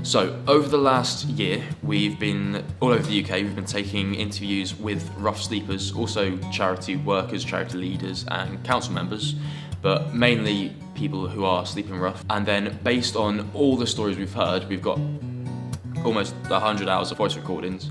So over the last year, we've been all over the UK, we've been taking interviews with rough sleepers, also charity workers, charity leaders and council members, but mainly people who are sleeping rough. And then based on all the stories we've heard, we've got almost 100 hours of voice recordings.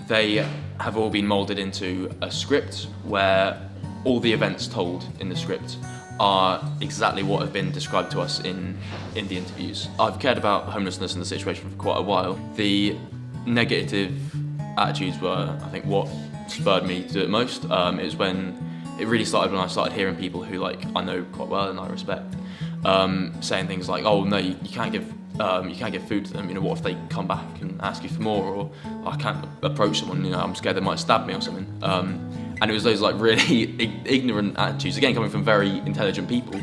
They have all been moulded into a script where all the events told in the script are exactly what have been described to us in the interviews. I've cared about homelessness and the situation for quite a while. The negative attitudes were, I think, what spurred me to do it most. It was when it really started when I started hearing people who I know quite well and I respect, saying things like, "Oh no, you can't give food to them. What if they come back and ask you for more? Or I can't approach someone. I'm scared they might stab me or something." And it was those really ignorant attitudes, again coming from very intelligent people,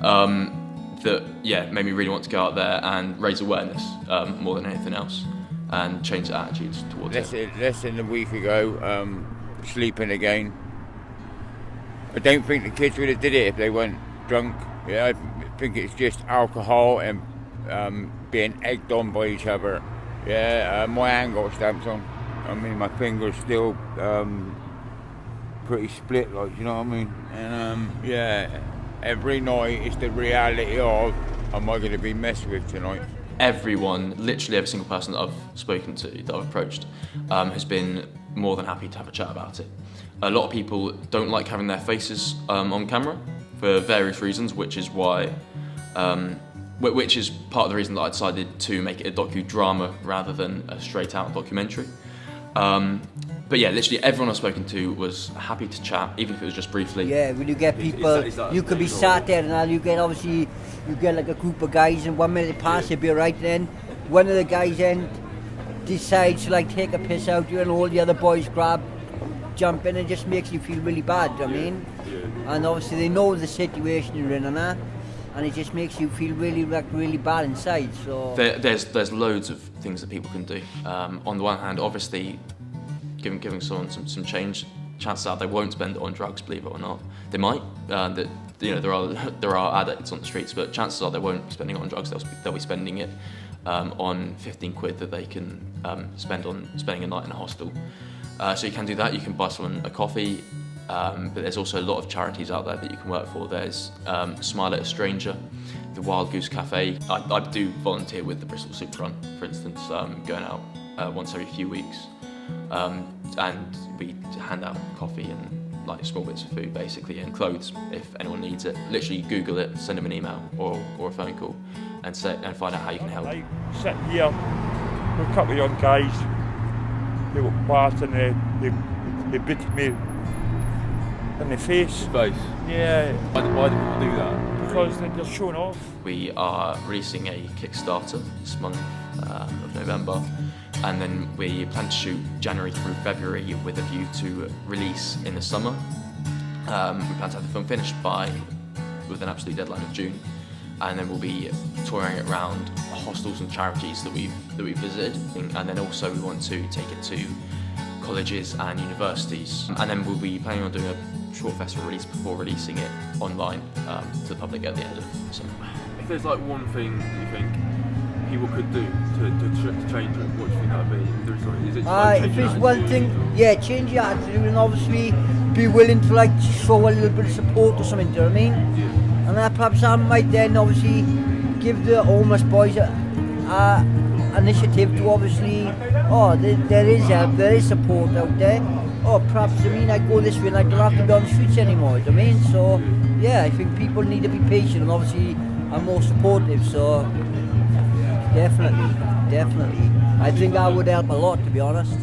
that made me really want to go out there and raise awareness more than anything else, and change the attitudes towards it. Less than a week ago, sleeping again. I don't think the kids would have did it if they weren't drunk. I think it's just alcohol and being egged on by each other. My hand got stamped on. My finger's still pretty split, you know what I mean? And every night it's the reality of, am I going to be messed with tonight? Everyone, literally every single person that I've spoken to, that I've approached, has been more than happy to have a chat about it. A lot of people don't like having their faces on camera for various reasons, which is why, which is part of the reason that I decided to make it a docudrama rather than a straight out documentary. But literally everyone I've spoken to was happy to chat, even if it was just briefly. Yeah, when you get people, you could be sat there and you get like a group of guys, and 1 minute pass, you'll be right then. One of the guys then decides to take a piss out you, and all the other boys jump in, and it just makes you feel really bad, I mean. And obviously they know the situation you're in and that, and it just makes you feel really bad inside. So there's loads of things that people can do. On the one hand, obviously, giving someone some change, chances are they won't spend it on drugs, believe it or not. They might. There are addicts on the streets, but chances are they won't be spending it on drugs. They'll be spending it on 15 quid that they can spend on spending a night in a hostel. So you can do that. You can buy someone a coffee. But there's also a lot of charities out there that you can work for. There's Smile at a Stranger, the Wild Goose Cafe. I do volunteer with the Bristol Soup Run, for instance, going out once every few weeks. And we hand out coffee and small bits of food basically, and clothes if anyone needs it. Literally Google it, send them an email or a phone call and find out how you can help. I sit here with a couple of young guys. They were partying and they beat me in the face. Yeah. Why do people do that? Because they're showing off. We are releasing a Kickstarter this month of November, and then we plan to shoot January through February with a view to release in the summer. We plan to have the film finished with an absolute deadline of June, and then we'll be touring it around hostels and charities that we've visited, and then also we want to take it to colleges and universities, and then we'll be planning on doing a short festival release before releasing it online to the public at the end of summer. If there's one thing you think people could do to change it, what do you think that would be? Is it if there's one thing, change your attitude, and obviously be willing to show a little bit of support or something, do you know what I mean? Yeah. And that perhaps I might then obviously give the homeless boys a initiative to obviously, there is help, there is support out there. Perhaps, I go this way and I don't have to be on the streets anymore, do you know what I mean? So, I think people need to be patient and obviously are more supportive, so definitely. I think that would help a lot, to be honest.